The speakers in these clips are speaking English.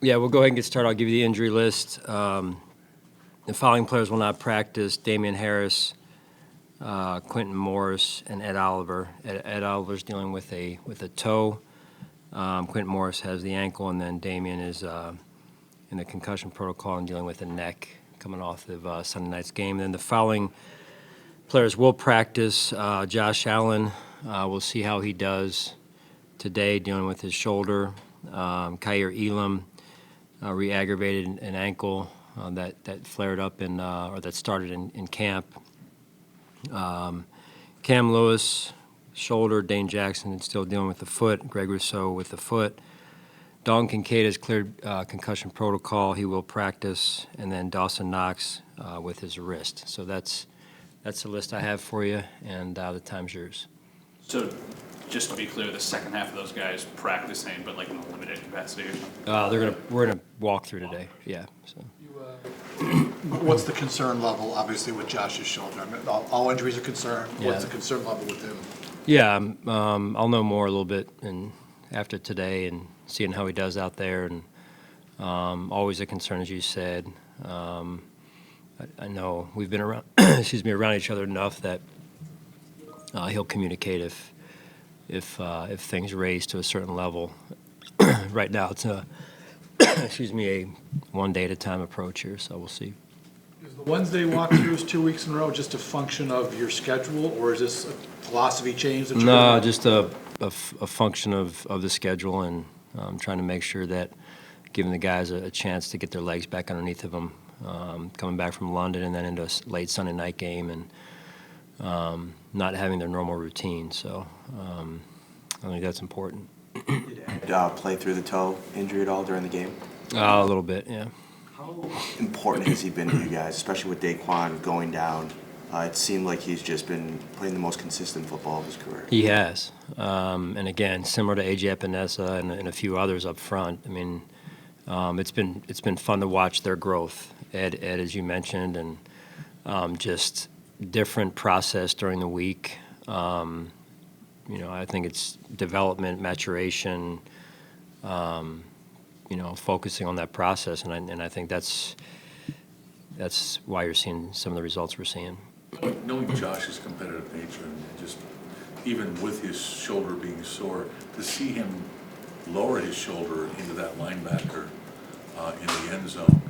Yeah, we'll go ahead and get started. I'll give you the injury list. The following players will not practice: Damian Harris, Quintin Morris, and Ed Oliver. Ed Oliver's dealing with a toe. Quintin Morris has the ankle, and then Damian is in the concussion protocol and dealing with a neck coming off of Sunday night's game. And then the following players will practice: Josh Allen. We'll see how he does today, dealing with his shoulder. Kaiir Elam re-aggravated an ankle that flared up or that started in camp. Cam Lewis, shoulder. Dane Jackson is still dealing with the foot. Greg Rousseau with the foot. Dalton Kincaid has cleared concussion protocol. He will practice. And then Dawson Knox with his wrist. So that's the list I have for you, and the time's yours. So, just to be clear, the second half of those guys practicing, but like in a limited capacity or something? We're gonna walk through today. Yeah. So. What's the concern level, obviously, with Josh's shoulder? I mean, all injuries are concerned. Yeah. What's the concern level with him? Yeah, I'll know more a little bit after today and seeing how he does out there. And always a concern, as you said. I know we've been around, around each other enough that he'll communicate if things raise to a certain level. Right now, it's a one day at a time approach here, so we'll see. Is the Wednesday walkthroughs 2 weeks in a row just a function of your schedule, or is this a philosophy change that you're No, doing? just a function of the schedule, and trying to make sure that giving the guys a chance to get their legs back underneath of them, coming back from London and then into a late Sunday night game, and not having their normal routine. So I think that's important. Did Ed play through the toe injury at all during the game? A little bit, yeah. How important has he been to you guys, especially with Daquan going down? It seemed like he's just been playing the most consistent football of his career. He has. And again, similar to A.J. Epinesa and a few others up front, I mean, it's been fun to watch their growth. Ed, as you mentioned, and just different process during the week. I think it's development, maturation, focusing on that process, and I think that's why you're seeing some of the results we're seeing. Knowing Josh's competitive nature and just even with his shoulder being sore, to see him lower his shoulder into that linebacker in the end zone,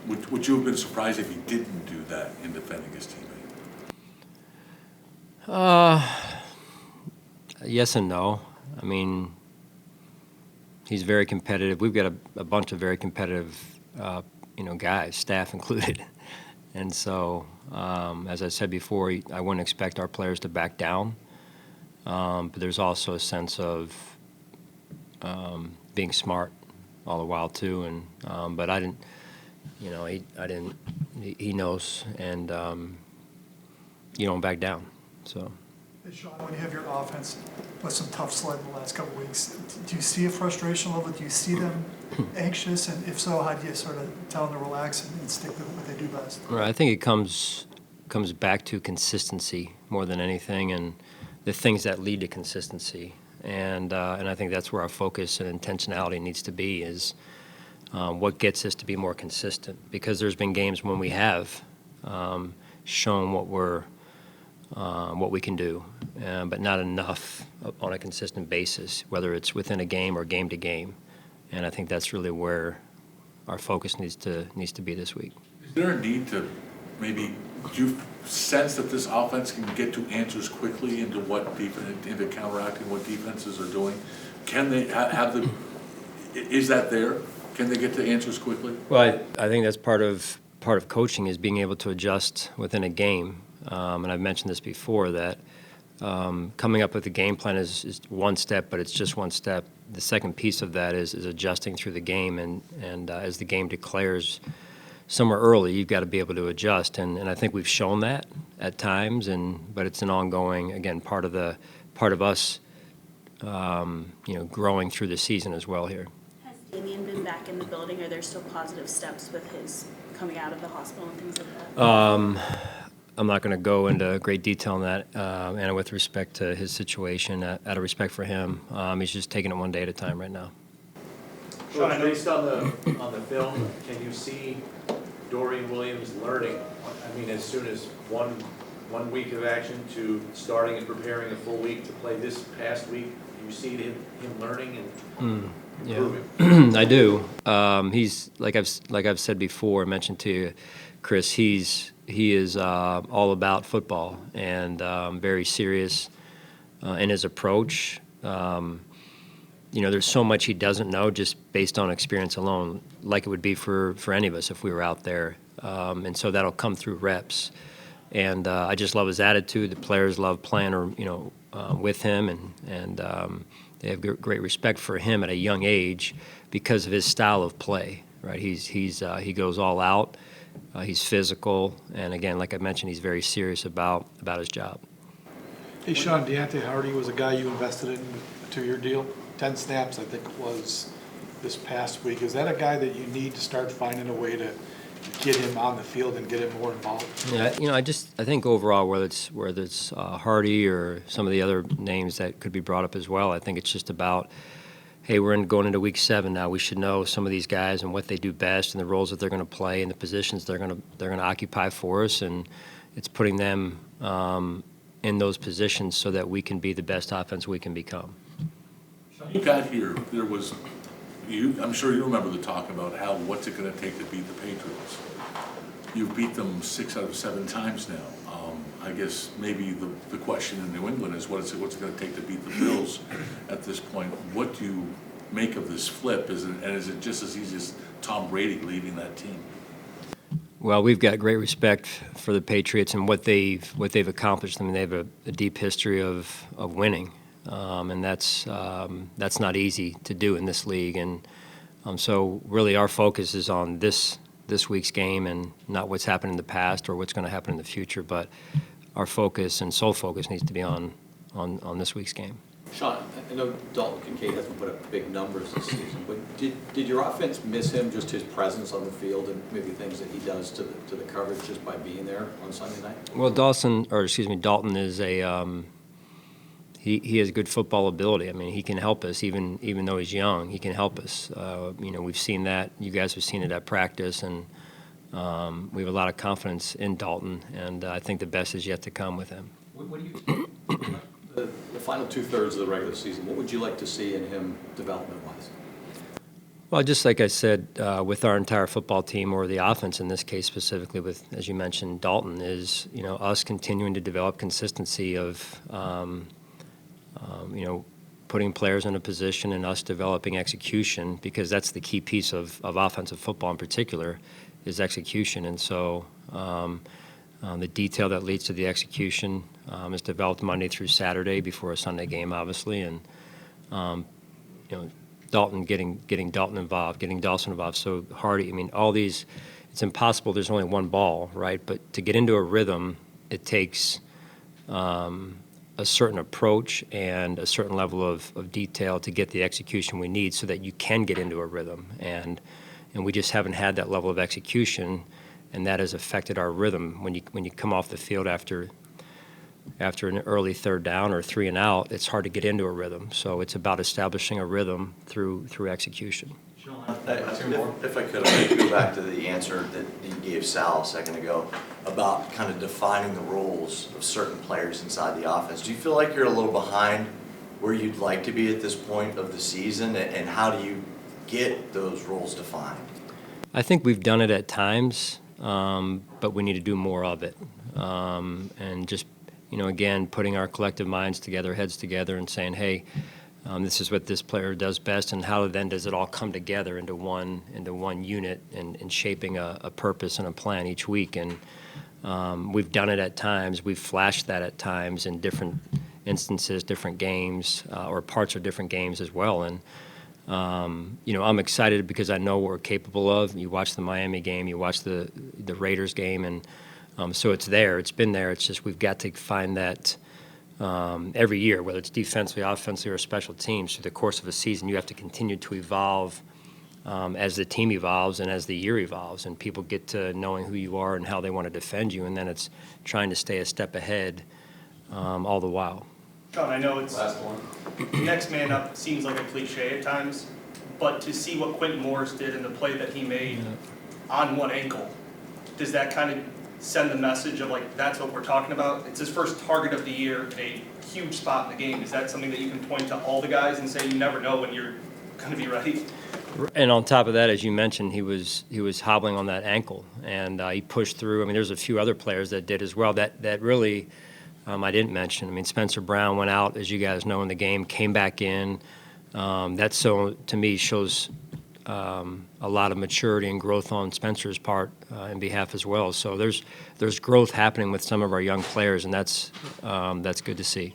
would you have been surprised if he didn't do that in defending his teammate? Yes and no. I mean, he's very competitive. We've got a bunch of very competitive, guys, staff included. And so, as I said before, I wouldn't expect our players to back down. But there's also a sense of being smart all the while too. And but I didn't, he knows, and you don't back down. So. Hey, Sean, when you have your offense with some tough sledding the last couple of weeks, do you see a frustration level? Do you see them anxious? And if so, how do you sort of tell them to relax and stick with what they do best? Right, I think it comes back to consistency more than anything, and the things that lead to consistency. And I think that's where our focus and intentionality needs to be, is what gets us to be more consistent. Because there's been games when we have shown what we can do, but not enough on a consistent basis, whether it's within a game or game to game. And I think that's really where our focus needs to be this week. Is there a need to maybe, do you sense that this offense can get to answers quickly into into counteracting what defenses are doing? Can they is that there? Can they get to answers quickly? Well, I think that's part of coaching, is being able to adjust within a game. And I've mentioned this before, that coming up with a game plan is one step, but it's just one step. The second piece of that is adjusting through the game, and as the game declares somewhere early, you've got to be able to adjust. And I think we've shown that at times, but it's an ongoing, again, part of us, growing through the season as well here. Has Damian been back in the building? Are there still positive steps with his coming out of the hospital and things like that? I'm not going to go into great detail on that, and with respect to his situation, out of respect for him, he's just taking it one day at a time right now. Sean, based on the film, can you see Dorian Williams learning? I mean, as soon as one week of action to starting and preparing a full week to play this past week, do you see him learning and improving? I do. He's like I've said before, mentioned to you, Chris. He is all about football and very serious in his approach. There's so much he doesn't know just based on experience alone, like it would be for any of us if we were out there. And so that'll come through reps. And I just love his attitude. The players love playing, with him, and they have great respect for him at a young age because of his style of play. Right? He goes all out. He's physical, and again, like I mentioned, he's very serious about his job. Hey, Sean, Deontay Hardy was a guy you invested in a 2-year deal. 10 snaps, I think it was this past week. Is that a guy that you need to start finding a way to get him on the field and get him more involved? Yeah, I think overall, whether it's Hardy or some of the other names that could be brought up as well, I think it's just about, hey, we're going into week 7 now. We should know some of these guys and what they do best and the roles that they're going to play and the positions they're going to occupy for us, and it's putting them in those positions so that we can be the best offense we can become. You got here, I'm sure you remember the talk about what's it going to take to beat the Patriots. You've beat them 6 out of 7 times now. I guess maybe the question in New England is what's it going to take to beat the Bills at this point? What do you make of this flip? Is it just as easy as Tom Brady leading that team? Well, we've got great respect for the Patriots and what they've accomplished. I mean, they have a deep history of winning. And that's not easy to do in this league, and so really our focus is on this week's game and not what's happened in the past or what's going to happen in the future. But our focus and sole focus needs to be on this week's game. Sean, I know Dalton Kincaid hasn't put up big numbers this season, but did your offense miss him, just his presence on the field and maybe things that he does to the coverage just by being there on Sunday night? Well, Dalton is a He has good football ability. I mean, he can help us, even though he's young. He can help us. We've seen that. You guys have seen it at practice, and we have a lot of confidence in Dalton. And I think the best is yet to come with him. What do you the final 2/3 of the regular season? What would you like to see in him development-wise? Well, just like I said, with our entire football team, or the offense in this case specifically, with, as you mentioned, Dalton, is us continuing to develop consistency of. Putting players in a position and us developing execution, because that's the key piece of offensive football in particular, is execution. And so the detail that leads to the execution is developed Monday through Saturday before a Sunday game, obviously. And, Dalton, getting Dalton involved, getting Dawson involved. So Hardy, all these, it's impossible. There's only one ball, right? But to get into a rhythm, it takes a certain approach and a certain level of detail to get the execution we need so that you can get into a rhythm. And we just haven't had that level of execution, and that has affected our rhythm. When you come off the field after an early 3rd down or 3 and out, it's hard to get into a rhythm. So it's about establishing a rhythm through execution. If I could, I'd like to go back to the answer that you gave Sal a second ago about kind of defining the roles of certain players inside the offense. Do you feel like you're a little behind where you'd like to be at this point of the season, and how do you get those roles defined? I think we've done it at times, but we need to do more of it. And just, again, putting our collective minds together, heads together, and saying, hey, this is what this player does best, and how then does it all come together into one unit and shaping a purpose and a plan each week. And we've done it at times. We've flashed that at times in different instances, different games, or parts of different games as well. And I'm excited because I know what we're capable of. You watch the Miami game, you watch the Raiders game, and so it's there. It's been there. It's just we've got to find that. Every year, whether it's defensively, offensively, or special teams, through the course of a season, you have to continue to evolve as the team evolves and as the year evolves, and people get to knowing who you are and how they want to defend you, and then it's trying to stay a step ahead all the while. Sean, I know it's next man up seems like a cliche at times, but to see what Quintin Morris did and the play that he made on one ankle, does that kind of send the message of like, that's what we're talking about? It's his first target of the year, a huge spot in the game. Is that something that you can point to all the guys and say you never know when you're going to be ready? And on top of that, as you mentioned, he was hobbling on that ankle, and he pushed through. I mean, there's a few other players that did as well. That really I didn't mention. I mean, Spencer Brown went out, as you guys know, in the game, came back in. That so to me shows a lot of maturity and growth on Spencer's part in behalf as well. So there's growth happening with some of our young players, and that's good to see.